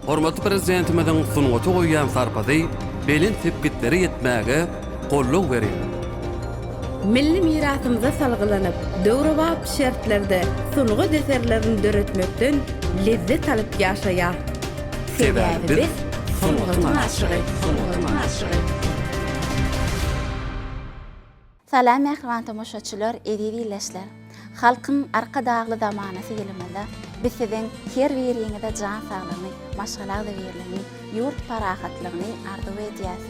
Hormatly prezidentimizin sunugaty goýan sarpazy belin tepkitleri yetmäge golluk berir. Milli mirasymyza salgylanyp, döwrebap şertlerde sunugy deserlerini döretmekden lezzet alyp ýaşaýar. Sebäbi biz sunugyň aşygy. Salam mehriban tomoşaçylar, edilileşler. Halkyň arka dagly zamanasy gelemede biz sizin her bir ýerinde jan saglygyny, maşgalada berileni, ýurt parahatlygyny arzuw edýäs.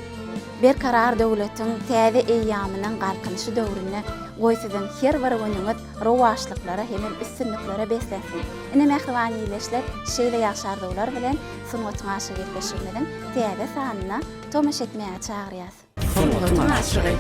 Bir karar döwletiň täze eýýamynyň galkynyşy döwrüne goýsyzyň her bir günüňiz rowaşlyklary hemem üstünliklere beslensin. Ine mehriban ýyleşler, şeýle ýaşy arzuwlar bilen sunugyň aşygy etleşmelerin täze sanyna tomoş etmäge çagyrýas. Sunugyň aşygy.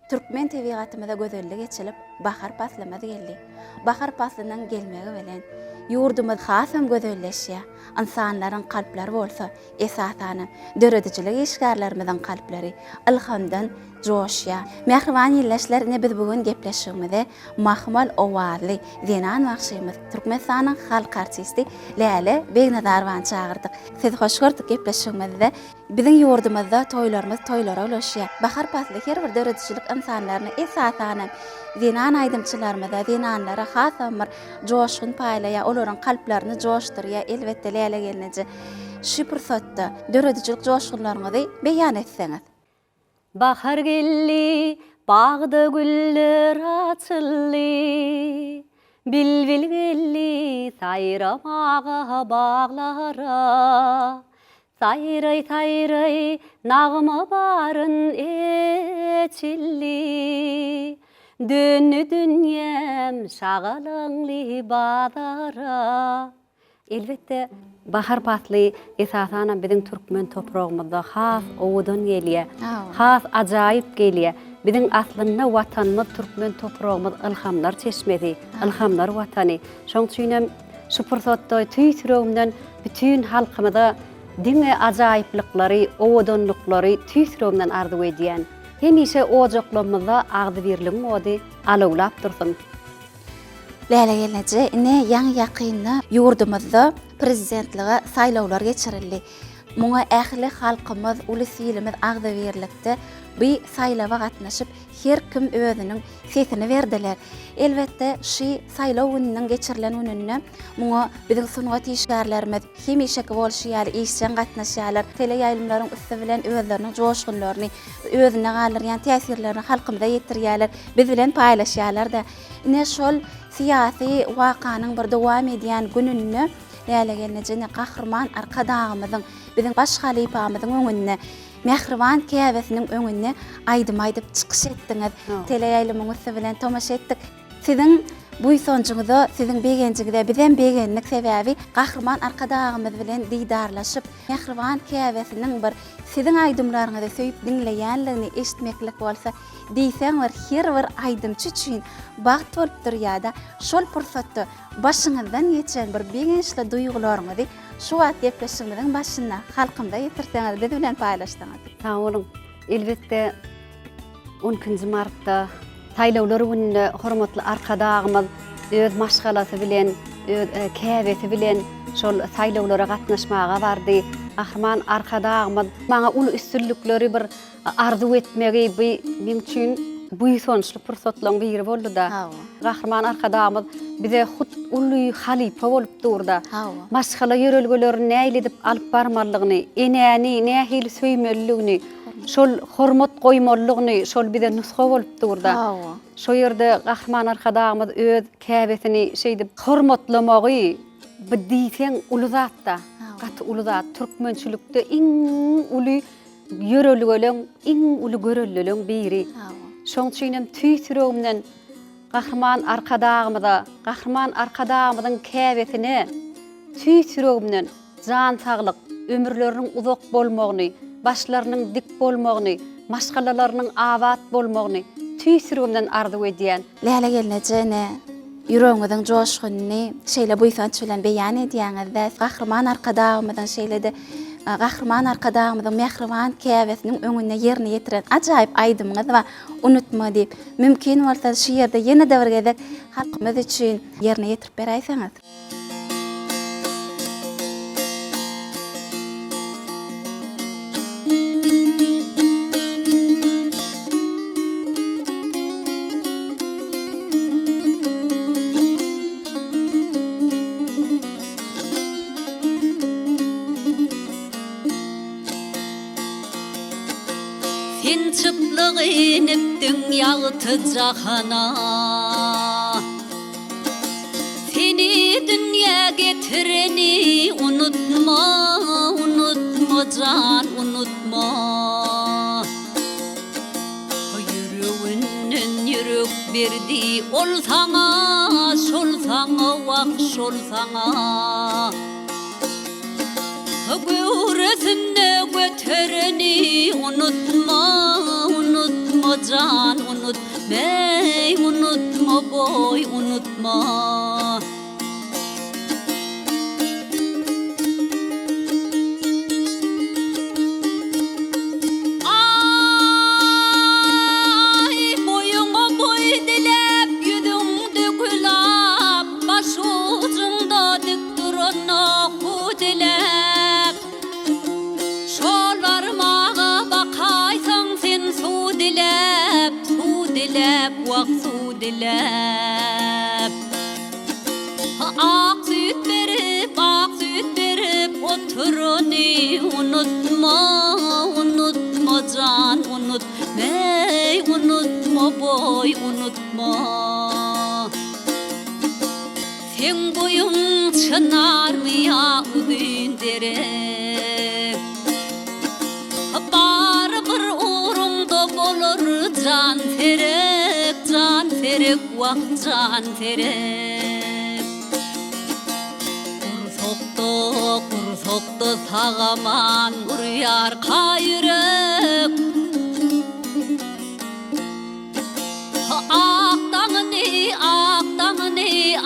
Türkmen tebigatymyza gözellik geçilip bahar paslamady geldi. Bahar paslynyň gelmegi bilen ýurdumyz hasam gözelleşýär. İnsanlaryň kalpleri bolsa esasany döredijilik işgärlerimizin kalpleri ilhamdan joşýar. Mehriban ýyleşler, ne biz bugün gepleşigimizde Mahmal owazly Zenan Makşymyz Türkmenistanyň halk artisti Läle Begnazarowany çagyrdyk. Siz hoş gördük gepleşigimizde. Biziň ýurdumyzda toýlarymyz toýlara ulaşýar. Bahar pasly her bir döredijilik insanlaryny esasany Zenan aýdymçylarymyza, zenanlara hasam bir joşgun paýlaýar, olaryň kalplerini joşdurýar. Elbetde Läle gelneji şu pursatda döredijilik joşgunlaryňyzy beýan etseňiz. Bahar geldi, bağda güller açıldı. Bilbil geldi, sayramağa bağlara. Sayray sayray, nağma barın eçildi. Dönü dünyem şagalanlı bazara. Elbette bahar pasly esasana biziň türkmen topragymyzda has owdan gelýär. Has ajaýyp gelýär. Biziň aslynda watanymyz türkmen topragymyz ilhamlar çeşmesi, ilhamlar watany. Şoň üçin şu pursatda tüýsüregimden bütün halkymyza diňe ajaýyplyklary, owdanlyklary tüýsüregimden arzuw edýän. Hemişe ojaklarymyzda agdy birligiň ody alawlap dursun. Läle gelneji ine ýaňy ýakynda ýurdumyzda prezidentligi saýlawlar geçirildi. Muňa ähli halkymyz, ulus ýylymyz agdy berlikde bu saýlawa gatnaşyp her kim özüniň sesini berdiler. Elbette şu saýlaw gününiň geçirilen gününe muňa biziň sunugat işgärlerimiz hemişeki bolşýar, işçen gatnaşýarlar. Tele ýaýlymlaryň üstü bilen özleriniň joşgunlaryny, özüne galyrýan täsirlerini halkymyza ýetirýärler, biz bilen paýlaşýarlar da. Ine şol siyasi wakanyň bir dowam edýän gününe Läle gelnejine gahrman arka dagymyzyň, biziň baş halipamyzyň öňünde, mehriban käbesiniň öňünde aýdym-aýdyp çykyş etdiňiz. Tele ýaýlymyňyz bilen tomaş etdik. Siziň bu ýsonçyňyzda, siziň begençigide bizen begenlik sebäbi gahrman arka dagymyz bilen diýdarlaşyp, mehriban käbesiniň bir siziň aýdymlaryňyzy söýüp dinleýänligini eşitmeklik bolsa, diýsen her bir aýdymçy üçin baht bolup durýar-da. Şol pursatda başyňyzdan geçen bir begençli duýgularyňyzy şu wagt gepleşigimiziň başyna halkymda ýetirseňiz, biz bilen paýlaşsaňyz. Sağ olun. Elbette 10 martda saýlawlar gününde hormatly arka dagymyz öz maşgalasy bilen, öz käbesi bilen şol saýlawlara gatnaşmaga bardy. Ahman arka dagymyz maňa ul üstünlikleri bir arzuw etmegi mümkin bu ýsonçly pursatlaryň biri boldy da. Gahryman arka dagymyz bize hut uly halipa bolup durda. Maşgala ýörelgeleri näýle edip alyp barmalygyny, enäni, nähil söýmelligini, şol hormat goýmalygyny, şol bize nusga bolup durda. Şo ýerde gahryman arka dagymyz öz käbesini şeýdip hormatlamagy bir diýsen uly zatda. Gaty uly zat türkmençilikde iň uly ýörelgeleň, iň uly görelleleň biri. Şoň üçin tüýsüregimden gahrman arka dagymyzyň käbesine tüýsüregimden jan saglyk, ömürleriniň uzak bolmagyny, başlarynyň dik bolmagyny, maşgalalarynyň awat bolmagyny tüýsüregimden arzuw edýän. Läle gelnejine ýüregiňiziň joşgunyny şeýle bu ýsonç bilen beýan edýäňizde gahrman arka dagymyzyň şeýlede Gahrman arkadağımızın mehriban käbesiniň öňüne ýerine ýetiren ajaýyp aýdymyňyz we unutma diýip mümkin bolsa şu ýerde ýene de bir gezek halkymyz üçin ýerine ýetirip beräýsiňiz. Sen çıplıq inip dünýagty jahana Seni dünya getireni unutma, unutma can, unutma Yüreğinden yürek berdi ol sana, şol sana, vak şol sana Göresinde götüreni unutma, unutma can, unutma, unutma boy, unutma. Ay boyuna boy dilep, yüzüngde gülap, başucunda dik durana ku dilep. Şolarmağa bakaýsaň sen su dilep, wak su dilep. Ak süt berip oturany unutma, unutma can, unutma boy, unutma. Sen boyun çınarmaya ügün derek Bar bir urumda bolur can terek, vak can terek Kursokto sagaman urýar kaýrek Akdaňyny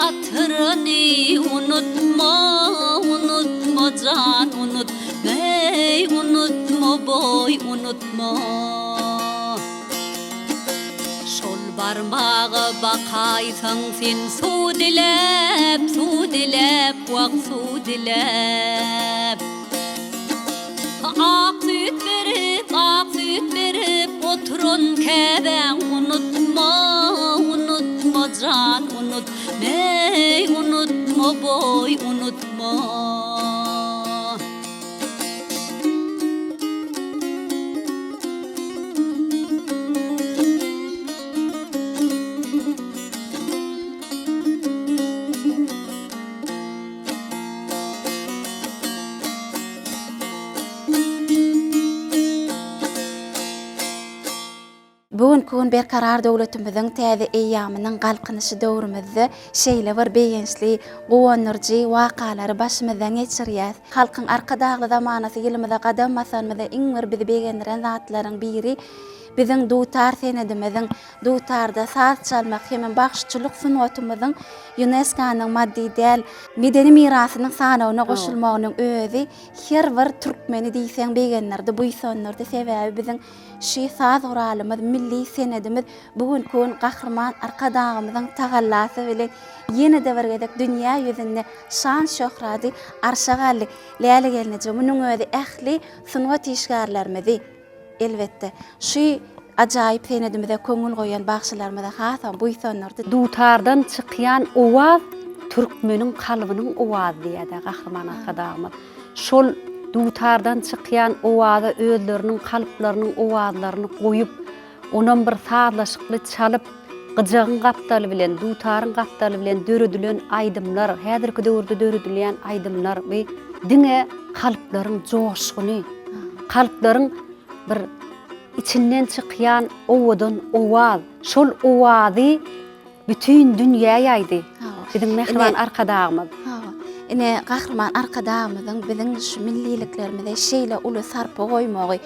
atyryny unutma, unutma can, unutma boy, unutma Şol barmagy bakaýsaň sen su dilep, wak su dilep Ak süt berip oturan käbeň unutma, unutma can, unutma boy, unutma Bugün berkarar döwletimiziň täze eýýamynyň galkynyşy döwrümizde şeýle bir beýençli, gowanyrjy wakalary başymyzdan geçirýär. Halkyň arkadagly zamanasy ýylymyza gadam basanmyza iň bir bizi beýendiren zatlaryň biri biziň dutar senedimiziň dutarda saz çalmak hem bagşçylyk sunatymyzyň UNESCO-nyň maddi däl medeni mirasynyň sanawyna goşulmagynyň özi her bir türkmeni diýseň beýenlerde bu ýsonlarda sebäbi biziň şu saz oralymyz, milli senedimiz bugün kun gahrman arkadagymyzyň tagallasy bilen ýene de bir gezek dünýä ýüzünde şan şöhrady arşagally läle gelneje munyň özi ähli sunat işgärlerimizi elbette şu ajaýyp senedimize köňül goýan bagşylarymyza hasam bu ýsonlarda Dutardan çykýan owaz türkmeniň kalbynyň owazy diýär gahrman arkadagymyz. Şol dutardan çykýan owaza özleriniň kalplarynyň owazlaryny goýup, onan bir sazlaşykly çalyp, gyjagyň gapdaly bilen, dutaryň gapdaly bilen döredilen aýdymlar, häzirki döwürde döredilen aýdymlar we diňe kalplaryň joşguny, kalplaryň bir içinden çykýan owadan owaz, şol owazy bütün dünýäge ýaýdy. Biziň mehriban arkadagymyz. Ine gahrman arkadagymyzyň biziň şu milliliklerimize şeýle uly sarpy goýmagy,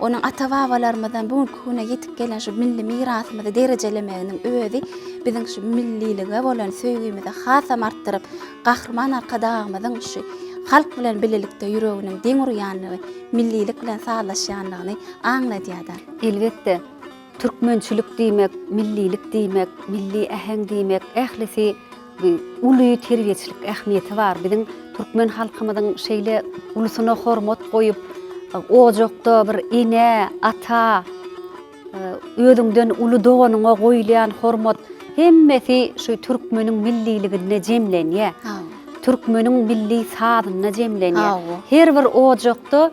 onuň ata-babalarymyzdan bugünkü güne ýetip gelen şu milli mirasymyzy derejelemegiň özi biziň şu millilige bolan söýgümizi hasam artdyryp, gahrman arkadagymyzyň şu halk bilen birlikde ýüreginiň deň urýanlygy, millilik bilen saglaşýanlygyny aňladýar. Elbette türkmençilik diýmek, millilik diýmek, milli äheň diýmek, ählisi uly terbiýetçilik ähmiýeti bar. Biziň türkmen halkymyzyň şeýle ulusyna hormat goýup, ojokda bir ene, ata, ödüňden uly doganyňa goýulýan hormat hemmesi şu türkmeniň milliligine jemlenýär. Türkmeniň milli sadyna jemlenýär. Her bir ojokda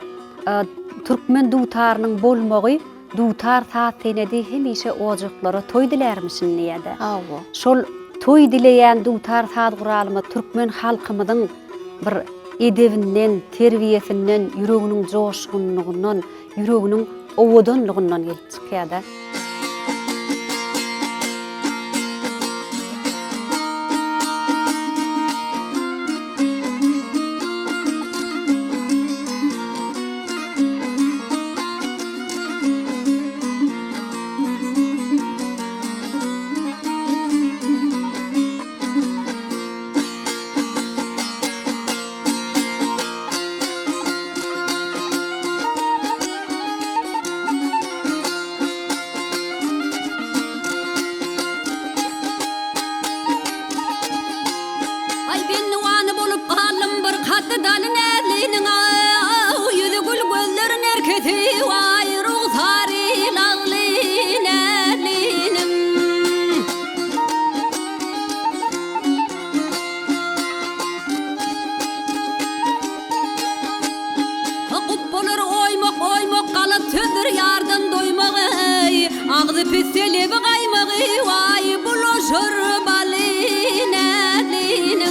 türkmen dutarynyň bolmagy dutar saatynedy hemişe ojoklara toý dilermişin diýdi. Şol toý dileýän dutar saat guralymy türkmen halkymyzyň bir edebinden, terbiýesinden, ýüreginiň joşgunlygyndan, ýüreginiň owadanlygyndan gelip çykýar. Ay ben nuany bolup galym bir katdan näliň ýüzi gül gözlerin erketi vay ruhsary lagly näliň Hakup bolar oymak galyp tüzdür ýardan doýmagy agdy piselebi gaýmagy vay bulaşır baly näliň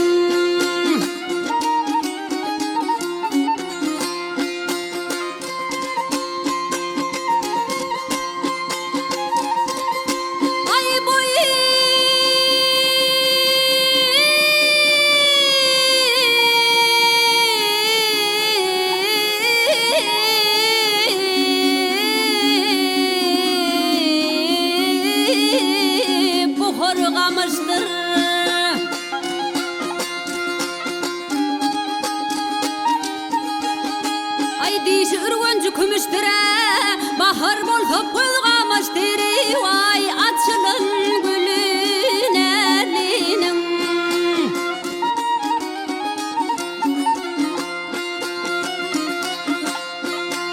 horgamışdır. Ay dişi ürgönçü kümüşdür, bahar bolsa bolgamışdır. Vay açılın gülün elinin.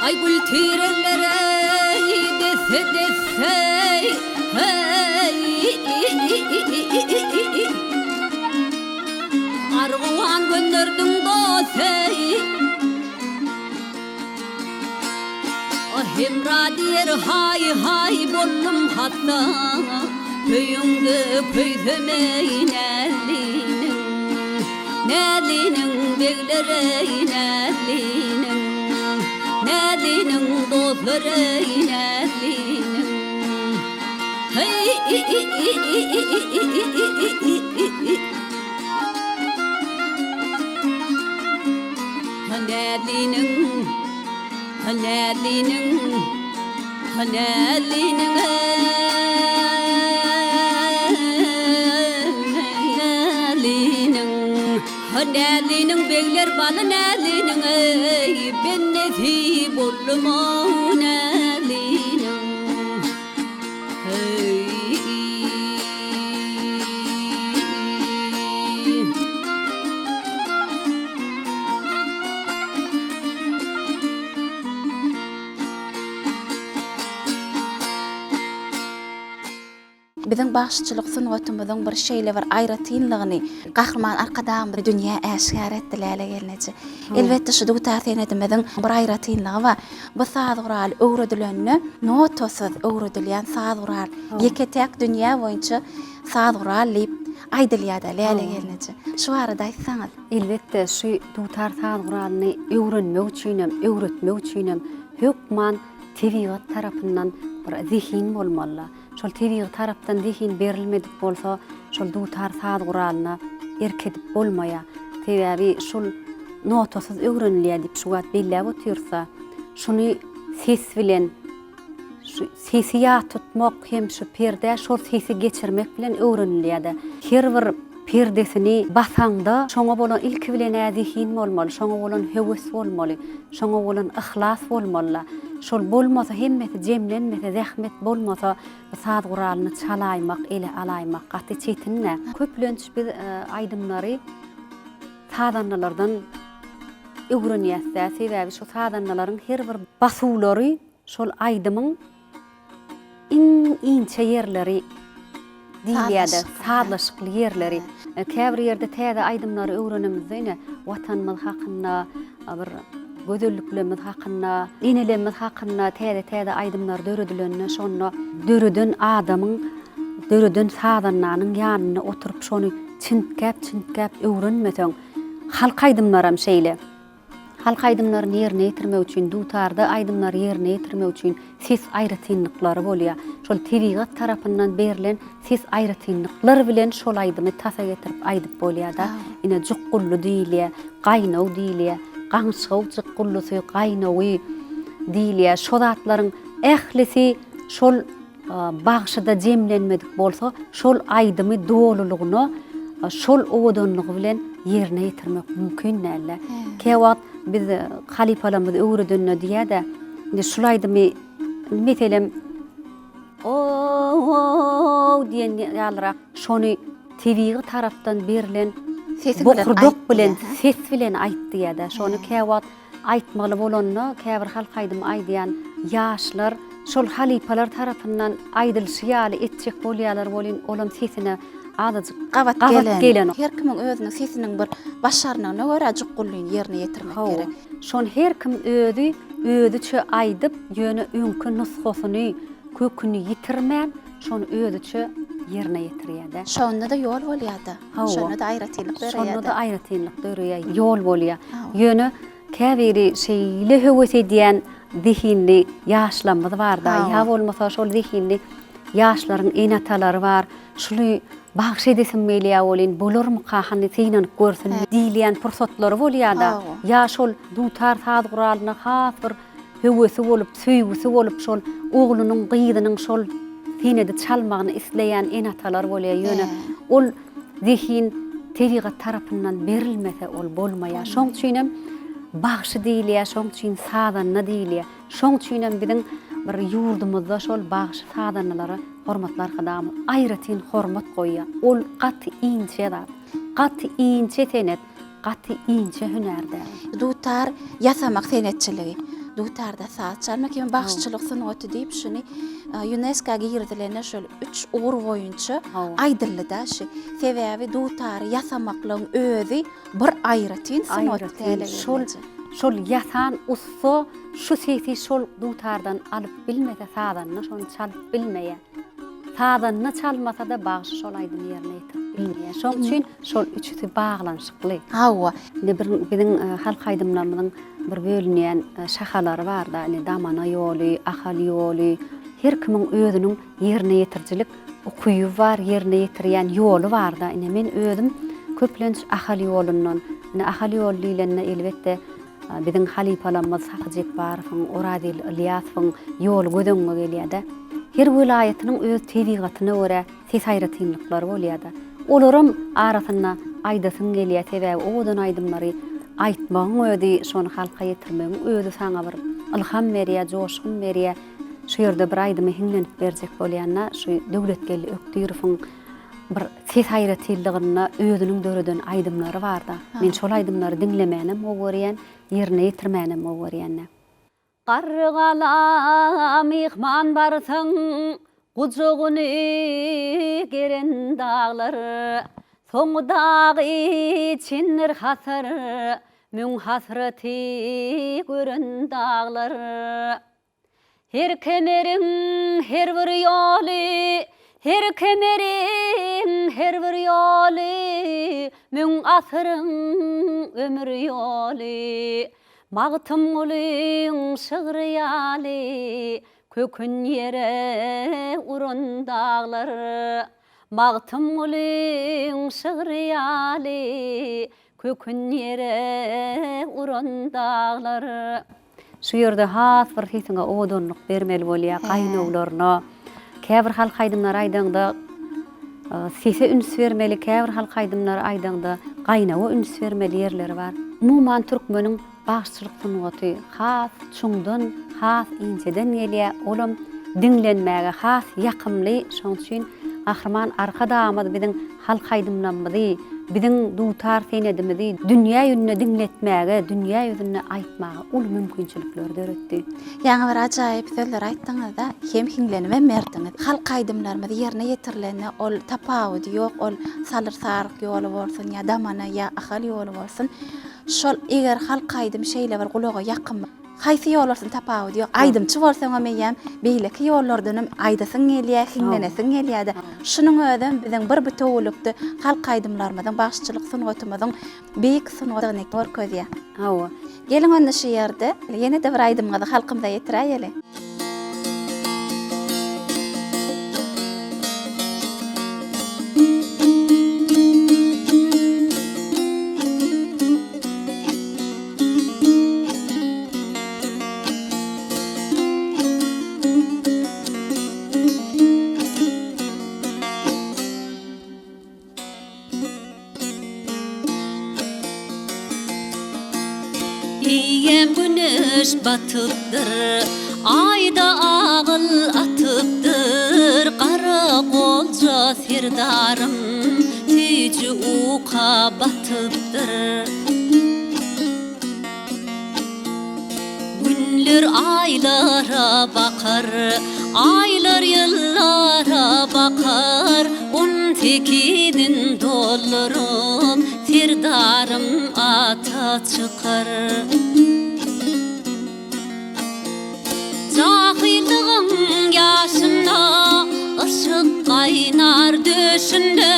Ay gül tirellere dese Arğuan gönderdim dosey Hemra diyer hay bollum hatta Köyüngde köydemeyin Nelinin beglereyin Nelinin dostlareyin Nelinin begler bana nelinin ben nefi bollum nelinin Biziň başçylyk sungatymyzyň bir şeýle bir aýratynlygyny gahrman arkadan bir dünýä äşgär etdiler gelneçi. Elbetde şu dutar senedimiziň bir aýratynlygy bar. Bu sadural öwredilenni notosyz öwredilýän sadural ýeketek dünýä boýunça sadural diýip aýdylýar-da gelneçi. Şu arada aýtsaňyz. Elbette şu dutar saduralyny öwrenmek üçinem, öwretmek üçinem hökman tebigat tarapyndan bir zihin bolmaly. Şol tebigat tarapdan zihin berilmedik bolsa, şol dutar saduralyna erkedip bolmaýa. Tebi şol notosyz öwrenilýär diýip şu wagt bellep otursa, şunu ses bilen sesi ýa tutmak hem şu perde şol sesi geçirmek bilen öwrenilýär. Her bir perdesini basanda şoňa bolan ilki bilen äzihin bolmaly, şoňa bolan höwes bolmaly, şoňa bolan ihlas bolmaly. Şol bolmasa hemmeti jemlenmese, zähmet bolmasa saat guralyny çalaýmak, ele alaýmak gaty çetinne. Köplenç bir aýdymlary sadanlardan öwrenýärse, sebäbi şu sadanlaryň her bir basulary şol aýdymyň inçe yerleri diýýärdi, sadlaşykly yerleri. Käbir ýerde täze aýdymlary öwrenemizde watanymyz hakynda, bir gözelliklerimiz hakynda, inelerimiz hakynda täze aýdymlar döredilenine şonu döreden adamyň döreden sadanlaryň ýanyna oturup şonu çintkep öwrenmeseň halk aýdymlaram şeýle. Halk aýdymlaryny ýerine ýetirmek üçin, dutarda aýdymlary ýerine ýetirmek üçin ses aýratynlyklary bolýar. Şol tebigat tarapyndan berilen ses aýratynlyklary bilen şol aýdymy tasa getirip aýdyp bolýar-da. Ine jukgully diýilýär, gaýnaw diýilýär, gaňşaw jukgullusy, gaýnawy diýilýär. Şol atlaryň ählisi şol bagşyda jemlenmedik bolsa, şol aýdymy dolulugyny şol owdanlygy bilen ýerine ýetirmek mümkin näle. Kewat biz halipalarymyz öwredenne diýär-de, şol aýdymy meselem o diýen ýalyrak şonu tebigy tarapdan berilen bokurduk bilen ses bilen aýtdy ýa-da şonu kewat aýtmaly bolanyny käbir halk aýdym aýdýan ýaşlar şol halipalar tarapyndan aýdylşy ýaly etjek bolýarlar bolýan olam sesine adadyk gabat gelen. Her kimiň özüniň sesiniň bir başaryna görä jukgullyny ýerine ýetirmek gerek. Şon her kim özüçe aýdyp ýöne öňkü nusxasyny köküni ýitirmän şonu özüçe ýerine ýetirýär-de. Şonda da ýol bolýar-da. Şonda da aýratynlyk berýär. Şonda da aýratynlyk berýär, ýol bolýar. Ýöne käbiri şeýle höwes edýän zihinli ýaşlarymyz bar-da. Ýa bolmasa şol zihinli ýaşlaryň enatalary bar. Şuly bagş edesim melýär bolyn, bolarmy kahany synanyp görsün diýilýän pursatlary bolýar-da. Ýa şol dutar saat guralyna has bir höwesi bolup, süýgüsi bolup şol oglunyň, gyzynyň şol synede çalmagyny isleýän enatalar bolýar. Ýöne ol zihin tebigat tarapyndan berilmese ol bolmaýar. Şoň üçin bagşy diýilýär, şoň üçin sadanna diýilýär. Şoň üçin biziň bir ýurdumyzda şol bagşy sadanlary hormatlar kadam aýratyn hormat goýýar. Ol gaty inçe zat, gaty inçe senet, gaty inçe hünärde. Dutar ýasamak senetçiligi. Dutarda saat çalmak hem bagşçylyk sanaty diýip şuny UNESCO-ga girdilerine şol 3 ugur boýunça aýdyldy-da şu. Sebäbi dutar ýasamaklyň özü bir aýratyn sanaty. Şol ýasan ussa şu sesi şol dutardan alyp bilmese sadanny şonu çalyp bilmeýär. Sadanny çalmasa da bagşy şol aýdymy ýerine ýetirip. Şoň üçin şol üçüsi baglanşykly. Hawa. Biziň halk aýdymlarymyň bir bölünýän şahalary bar-da, damana ýoly, ahal ýoly, her kimiň özüniň ýerine ýetirjilik okuýy bar, ýerine ýetirýän ýoly bar-da. Men özüm köplenç ahal ýolundan, ahal ýol diýilende elbetde biziň halipalarymyz Hacet Baryň, Oradil Ilyasowyň ýoly gödöňe gelýär-de. Her vilayatynyň öz tebigatyna görä ses aýratynlyklary bolýar-da. Olaram arasynda aýdasyn gelýär, sebäbi odan aýdymlary aýtmagyň özi şonu halka ýetirmegiň özi saňa bir ilham berýär, joşgun berýär. Şu ýerde bir aýdymy hiňlenip berjek bolýanna şu döwletgeli Ökdürowyň bir ses aýratynlygyna özüniň döreden aýdymlary bar-da. Men şol aýdymlary dinlemänem, o görýän, ýerine ýetirmänem o görýänne. Qargala mihman barsyň, gujugyny geren dağlary, soňdagy çinler hasar, müň hasraty gören dağlary. Her kemeriň her bir ýoly, her kemeriň her bir ýoly, müň asyryň ömür ýoly. Magtym ulyň şygyryaly, kökün ýere uran dağlary. Magtym ulyň şygyryaly, kökün ýere uran dağlary. Şu ýerde has bir hisiňe odanlyk bermeli bolýar gaýnawlaryna. Käbir halk aýdymlar aýdanda Sese üns vermeli käbir halk aydymlary aýdanda gaýnawa üns vermeli yerleri bar. Umuman türkmeniň bagçylyk sunugaty has çuňdan, has inceden gelýär. Olam dinlenmäge has ýakymly. Şoň üçin Ahryman arka dağımız biziň halk aýdymlarymyzy, biziň dutar senedimizi dünýä ýüzüne dinletmäge, dünýä ýüzüne aýtmaga ul mümkinçilikler öwretdi. Ýa-ni bir ajaýyp sözler aýtdyňyz da, hem hiňleni we merdiňiz. Halk aýdymlarymyzy ýerine ýetirilende ol tapawud ýok, ol salyr saryk ýoly bolsun, ýa damana, ýa ahal ýoly bolsun. Şol eger halk aýdym şeýle bir gulaga ýakyn Haýsy ýollarsyň tapawud ýok. Aýdymçy bolsaň meýem beýleki ýollardan aýdasyň gelýär, hiňlenesiň gelýär. Şunuň ödem biziň bir bütowlukdy halk aýdymlarymyzyň bagçylyk sungatymyzyň beýik sungatyny görkezýär. Hawa. Gelin onda şu ýerde ýene de bir aýdymga halkymda ýetiräýeli. Iyem güneş batıpdır, ayda ağıl atıpdır. Kara kolca serdarım, tücü uqa batıpdır. Günler aylara bakar, aylar yıllara bakar. Un tekidin dollarım, serdarım ata çıkar. Cahilliğin yaşında ışık kaynar döşünde.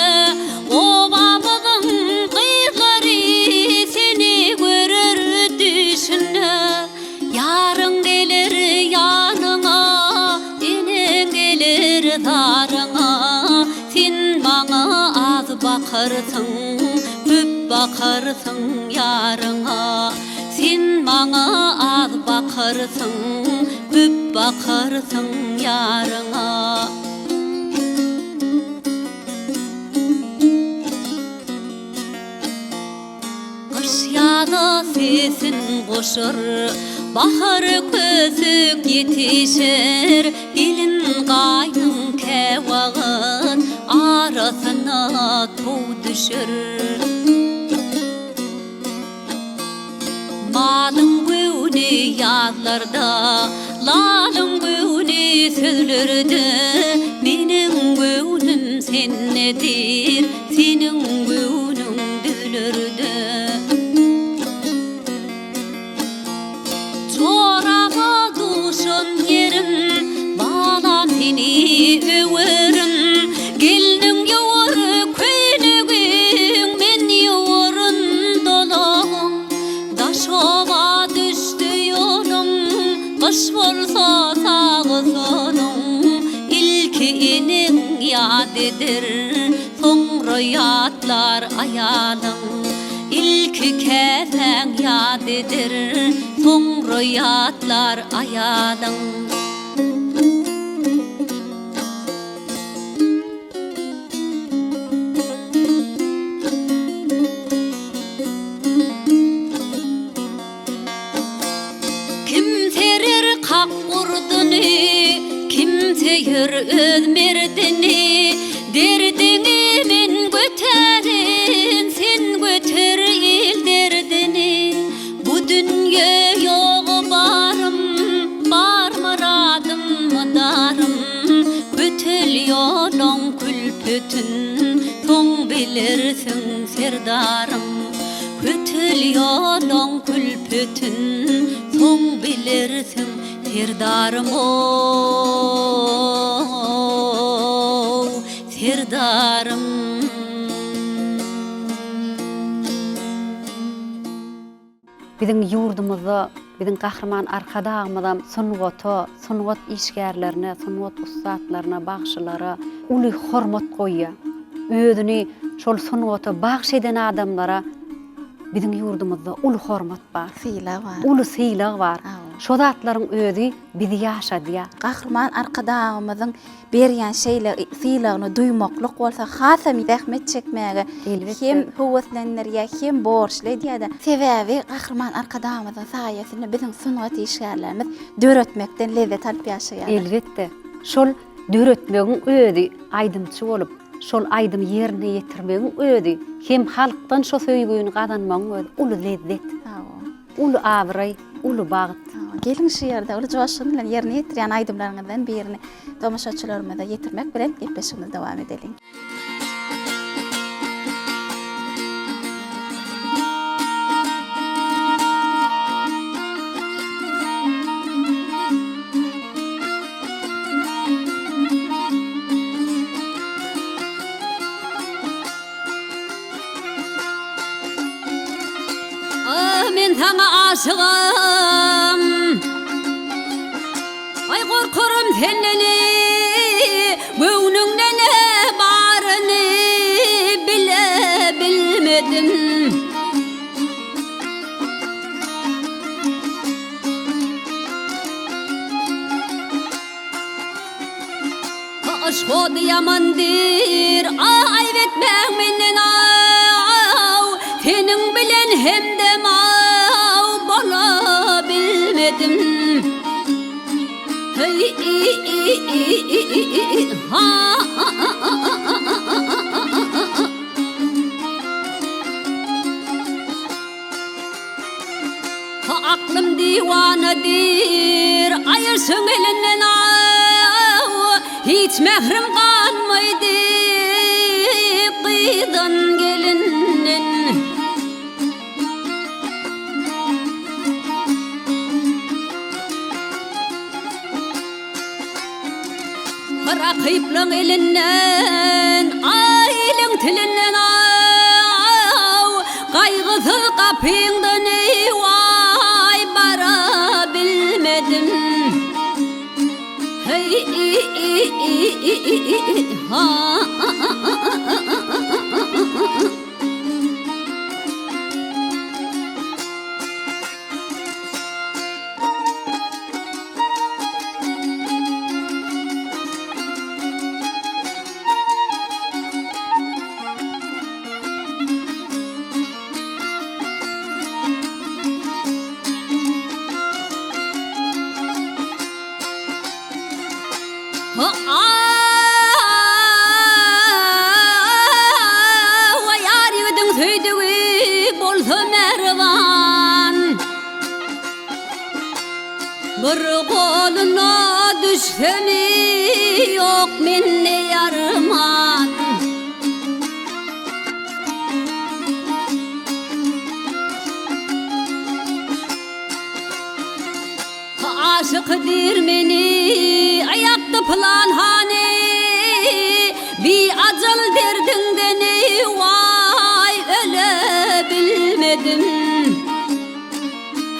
Obamızın kıyıkları seni görür düşünde. Yarın gelir yanına, inen gelir darına. Sen bana az bakarsın, köp bakarsın yarına. Sen bana az bakarsın, köp bakarsın yarına. Kış yağda sesin koşur, bahar közük yetişir. Gelin gaýnyň kewagyn arasyna tow düşür. Malyň güwni ýazlarda, lalyň güwni sözlerde. Meniň güwnim sen nedir, seniň güwniň dülerde. Çoraga duşun yerim, bana seni öwerim. Gelniň ýory köýnegin, men ýorun dolagym. Daşoba düşdi ýolum, kış bolsa sagysynım. İlki iniň ýad eder, soňra ýatlar aýalym. İlki käseň ýad eder, soňra ýatlar aýalym. Kim terir kak urduny, kim teýir öz merdini. Derdini men göterin, sen göter el derdini. Bu dünýe ýogy barym, bar muradım darym. Götel ýoluň külpütün, soň bilirsiň serdarym. Götel ýoluň külpütün, soň bilirsiň serdarym. Serdarym. Biziň ýurdumyzda, biziň Kahraman arka dağımyzda sunugat işgärlerine, sunugat ustatlaryna, bagşylara uly hormat goýýar. Özüni şol sunugata bagş eden adamlara biziň ýurdumyzda uly hormat bar, Syla bar. uly syýlyk bar. Şo zatlaryň özi bizi ýaşadýar. Gahrman arkadağımızın berýän şeýle sylagyny duýmakluk bolsa hasam zähmet çekmäge hem howaslanyrýa hem borçly diýär. Sebäbi gahrman arkadağımyzyň saýasyny biziň sungat işgärlerimiz döretmekden lezzet alyp ýaşaýar. Elbetde. Şol döretmegiň özi aýdymçy bolup, şol aýdym ýerine ýetirmegiň özi hem halkdan şo söýgüni gazanmagyň özi uly lezzet, uly awry, uly bagyt. Gelin şu yerde uly joşgyny bilen ýerine ýetirýän aýdymlaryňyzdan birini tomaşaçylarymyza ýetirmek bilen gepleşigimiz dowam edelim. Men sana aşığım, ay korkurum senden, göğnünden ne barını bile bilmedim. Aşk odu yamandır, ayvetmek menden senin bilen hem de bola bilmedim. Hey ha aklım divanadır, ayırsın elinden hiç mehrim kalmaydı kıydan gelinin. Rakıplan elinden, aylın tilinden kaygısız kapıyından vay bara bilmedim. Hey ha bir koluna düşsemi yok minne yarman. Aşıkdır meni ayakta planhane, bir acıl derdinden vay öle bilmedim.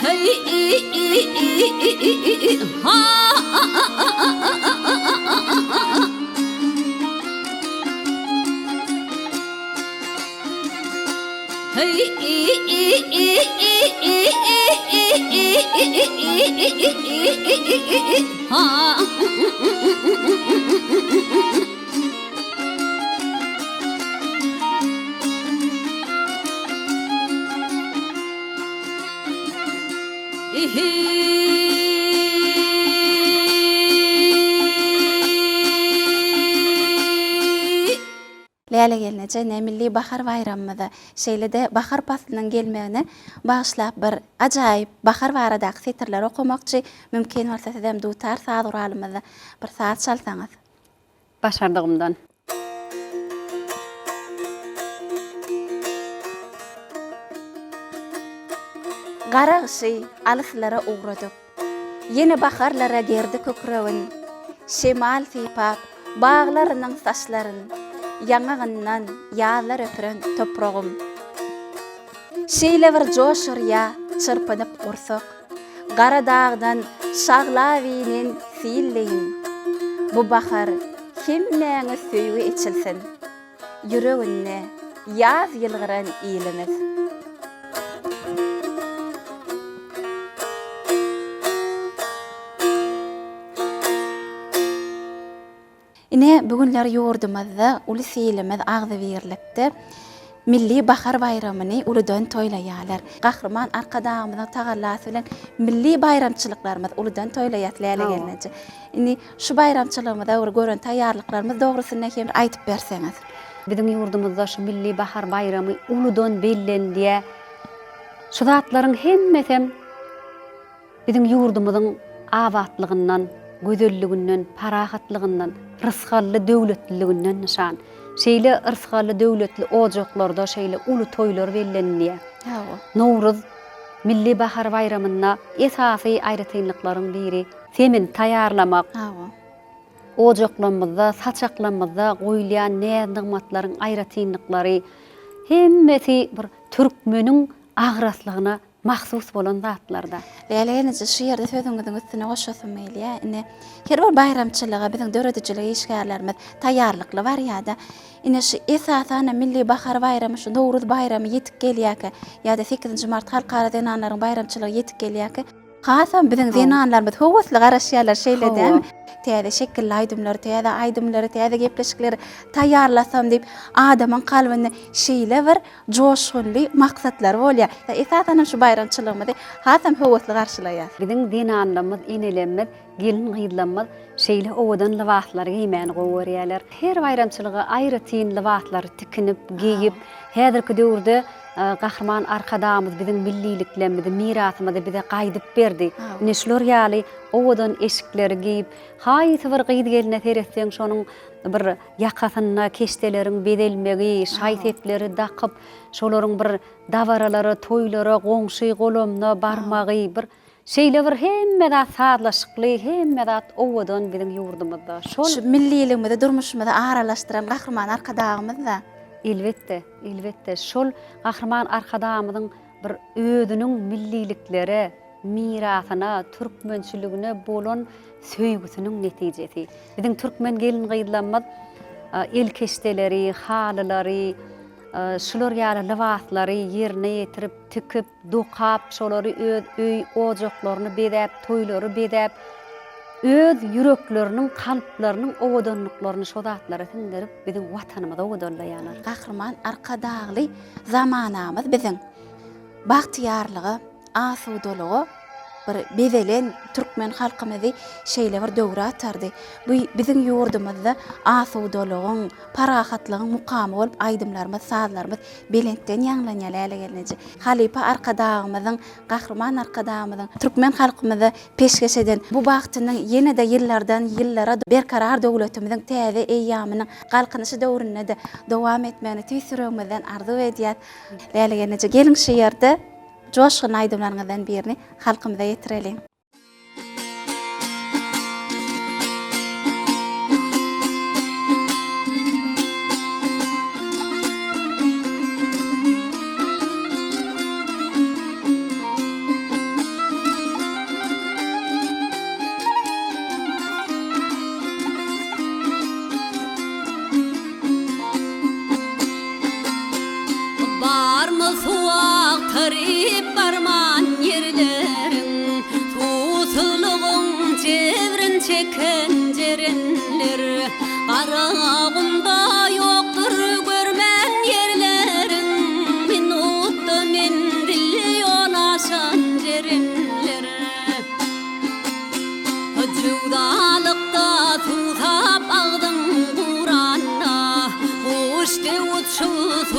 Hey ha hey ha Läle gelneje Milli Bahar bayramymyza şeýle-de bahar faslynyň gelmegine bagyşlap bir ajaýyp bahar baradaky setirler okumakçy mümkin bolsa sizem dutar saat uralymyza bir saat çalsaňyz. Başardygymdan. Gara ışy alyslara ugradyp, ýene baharlara gerdi kökregin, şemal sypap bağlarynyň saçlaryn, yaňagyndan ýazlar öpüren topragym. Şeýle bir joşurýa çırpynyp ursak, gara dağdan şaglawinin fiilleyin. Bu bahar kimmäňe söýgü içilsin, yüregine ýaz ýylgyran ýylyňyz. Ine bugünler yurdumuzda ulus elimiz Agzybirlikde Milli Bahar Bayramyny uludan toýlaýarlar. Gahrman arkadağymyzyň tagallasy bilen milli bayramçylyklarymyz uludan toýlaýatlar gelneje. Ine şu bayramçylygymyza gören taýýarlyklarymyz dogrusyny hem aýtyp berseňiz. Bizim yurdumuzda şu milli bahar bayramy uludan bellendiýe. Şu zatlaryň hemmesi bizim yurdumyzyň awatlygynyň, gözelliginden, parahatlygynyň, rızgally döwletliliginden nişan. Şeýle rızgally döwletli ojoklarda şeýle ulu toýlar bellendiýe. Nowruz milli bahar bayramyna esasy aýratynlyklaryň biri semin taýýarlamak. Ojoklarymyzda, saçaklarymyzda goýulýan nädygmatlaryň aýratynlyklary hemmesi bir türkmeniň agraslygyna mahsus bolan zatlarda. Leýleňiz şu ýerde sözüňiziň üstüne goşasym meýli. Ine her bir bayramçylyga biziň döredijiligi işgärlerimiz taýýarlykly bar ýa-da ine şu esasana milli bahar bayramy şu Nowruz bayramy ýetip gelýärki ýa-da 8-nji mart halkara zenanlaryň bayramçylygy ýetip gelýärki hasam biziň zenanlarymyz howasly garaşýarlar şeýle dämi? Täze şekilli aýdymlar, täze aýdymlar, täze gepleşikleri taýýarlasam diýip adamyň kalbyny şeýle bir joşgunly maksatlar bolýar. Esasana şu bayramçylygymyzy hasam howasly garşylaýar. Biziň dinanlarymyz, inelerimiz, gelin gyýlanmaz şeýle owadan liwatlar giýmän goýarýarlar. Her bayramçylyga aýratyn liwatlar tikinip, giýip, häzirki döwürde Gahrman arkadağımız bizim milliliklerimizi, mirasymyzy bize gaýdyp berdi. Neşler ýaly owadan eşikleri giýip, haýsy bir gyýdy geline teretseň şonuň bir ýakasyna keşdeleriň bedelmegi, şaýtepleri dakyp, şolaryň bir dawaralary, toýlary, goňşy golamna barmagy bir şeýle bir hemme sadlaşykly, hemme owadan biziň ýurdumyzda. Şu milliligimizi, durmuşymyzy aralaşdyran Gahrman arkadağymyzda. Elbette. Şol Gahrman arkadağımyzyň bir özüniň millilikleri, mirasyna, türkmençiligine bolan söýgüsiniň netijesi. Biziň türkmen gelin gyýlanmaz el keşdeleri, halylary, şular ýaly liwatlary ýerine ýetirip, tükip, dokap, şolary öz öý ojaklaryny bedäp, toýlary bedäp, öz yüreklerinin, kalplerinin owadanlyklaryny şu zatlara sindirip biziň watanymyza owadanlaýarlar. Gahrman arkadagly zamanamyz biziň bagtyarlygy, asudalygy bir bezelen türkmen halkymyzy şeýle bir döwre atardy. Bu biziň ýurdumyzda asudalygyň, parahatlygyň mukamy bolup aýdymlarymyz, sazlarymyz belentden ýanglanýar gelneje. Halipa arkadagymyzyň, Gahrman arkadagymyzyň türkmen halkymyzy peşkeş eden bu bagtynyň ýene-de ýyllardan ýyllara berkarar döwletimiziň täze eýýamynyň galkynyşy döwrüne de dowam etmegini tüýsürmeden arzu edýär. Gelneje gelin şu ýerde joşgun aýdymlaryňyzdan birini halkymyza ýetirelim. Barmy suwak taryp barman ýerleriň, tutulugyň jebrin çeken jerinler, garagynda ýokdur görmän ýerleriň, minutda mendil ýolaşan jerinler. Juwdalykda tutap agdyň Guranna, hoşde uçup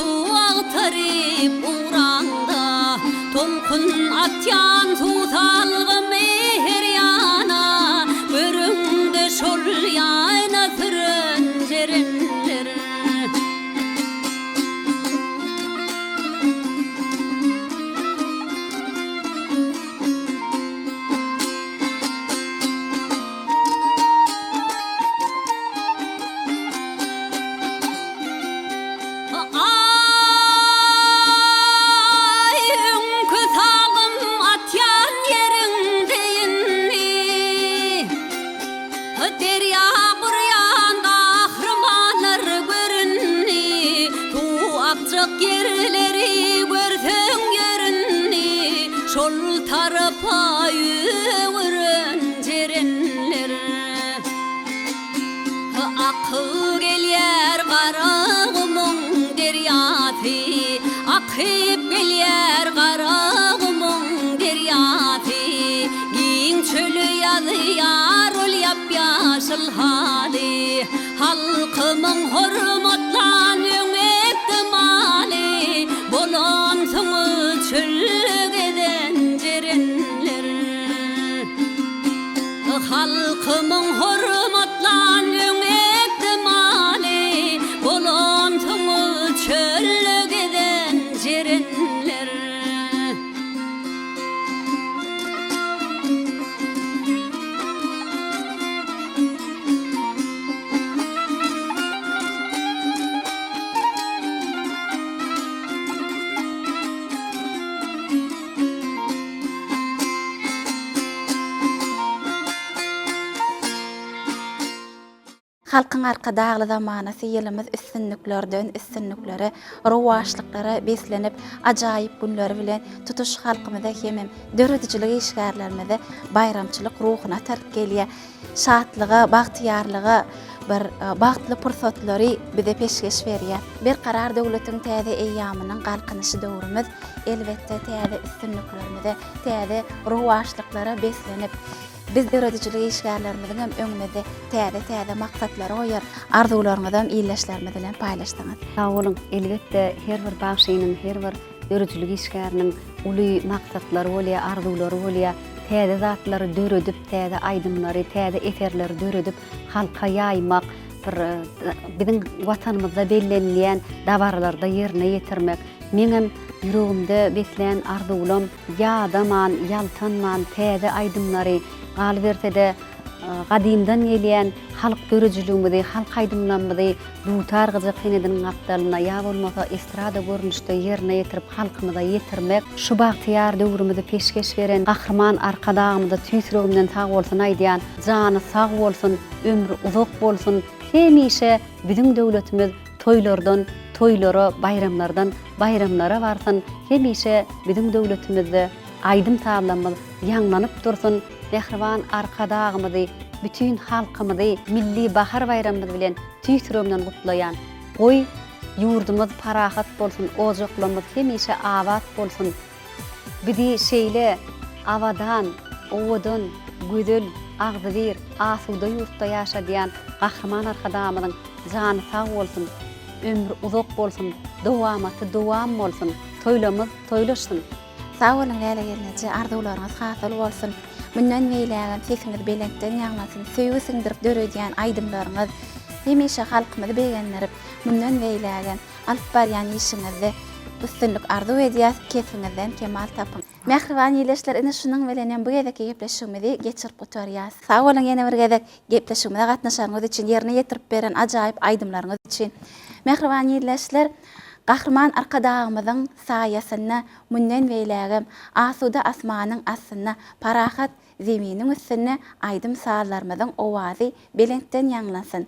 taryp uranda, tolkun atyan tutalgy meher yana, görüňde şol ýayna pürün jerinler. Şol tarapa ýöwüren jerinler, ak Akı gelyer qarağımın deryatı Akıp gelyer qarağımın deryatı Giyin çölü yazı yar ol yap yaşıl hali Halkımın hurmatlan ömekti mali Bolon sonu çöllük eden cerinler Halkımın hurmatlan ömekti mali Bolon sonu çöllük eden cerinler Halkın arka dağlı zamanası yılımız üstünlüklerden üstünlüklere, rovaşlıklara beslenip, acayip günleri bilen tutuş halkımıza hemem dörüdücülüğü işgärlerimize bayramçılık ruhuna tark geliye, şatlığa, bahtiyarlığa, bir bahtlı pursatları bize peşkeş veriye. Bir karar devletin täze eyyamının kalkınışı doğrumuz, elbette täze üstünlüklerimize, täze rovaşlıklara beslenip, biz dörüdücülüğü işgärlerimizin öňüňizde täze maksatlara goýar, arzuwlaryňyzdan, iýleşlerimizden paýlaşdyňyz. Sağ olun. Elbette her bir bagşynyň, her bir dörüjülük işgäriniň uly maksatlary bolýar, arzuwlary bolýar. Täze zatlary dörüdüp, täze aýdymlary, täze eserleri dörüdüp halka ýaýmak, biziň watanymyzda bellenilýän dawarlarda ýerine ýetirmek. Meňem ýüregimde beslen arzuwlam ýadaman, ýaltanman täze aýdymlary galy berse-de gadimdan gelýän halk dörüjülügimizi, halk aýdymlarymyzy dutar gyjak senediniň gapdalyna ýa bolmasa estrada görnüşde ýerine ýetirip halkymyza ýetirmek, şu bagtyar döwrümizde peşkeş beren gahrman arkadagymyzda tüýsüregimden sag bolsun aýdýan, jany sag bolsun, ömrü uzak bolsun. Hemişe biziň döwletimiz toýlardan toýlara, bayramlardan bayramlara barsın. Hemişe biziň döwletimizde aýdym taýlanmaly, ýanlanyp dursun. Mehriban arkadagymyzy, bütün halkymyzy milli bahar bayramymyz bilen tüýsüregimden gutlaýan. Goý ýurdumyz parahat bolsun, ojoklarymyz hemişe awat bolsun. Bizi şeýle awadan, owadan, güzel, agdyr, asuda ýurtda ýaşadýan gahrman arkadagymyzyň jany sag bolsun, ömrü uzak bolsun, dowamaty dowam bolsun, toýlamyz toýlaşsyn. Sağ olun Leyla gelneje, arzuwlaryňyz hasy bolsun. Münden weýlägen sesiňiz belentden ýagnasyň, söýgü siňdirip dörüdýän aýdymlaryňyz hemişe halkymyzy beýenlerip, münden weýlägen alyp barýan işiňizde üstünlük arzu edýäs, kefiňizden kemal tapyň. Mehriban ýyleşler, ine şunyň bilen bu gezeki gepleşigimizi geçirip gotarýas. Sag bolun, ýene bir gezek gepleşigimize gatnaşaryňyz üçin, ýerine ýetirip beren ajaýyp aýdymlaryňyz üçin. Mehriban ýyleşler, gahrman arkadagymyzyň saýasyna münden weýlägem asuda asmanyň asyna parahat zeminiň üstüne aýdym saýlarymyzyň owazy belentden ýanglasyn.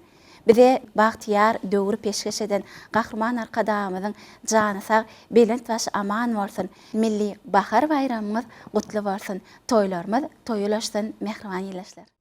Bize bagtyar döwrü peşkeş eden gahrman arkadagymyzyň jany sag, belent baş aman bolsun. Milli bahar bayramymyz gutly bolsun. Toýlarymyz toýulaşsyn, mehriban ýyleşler.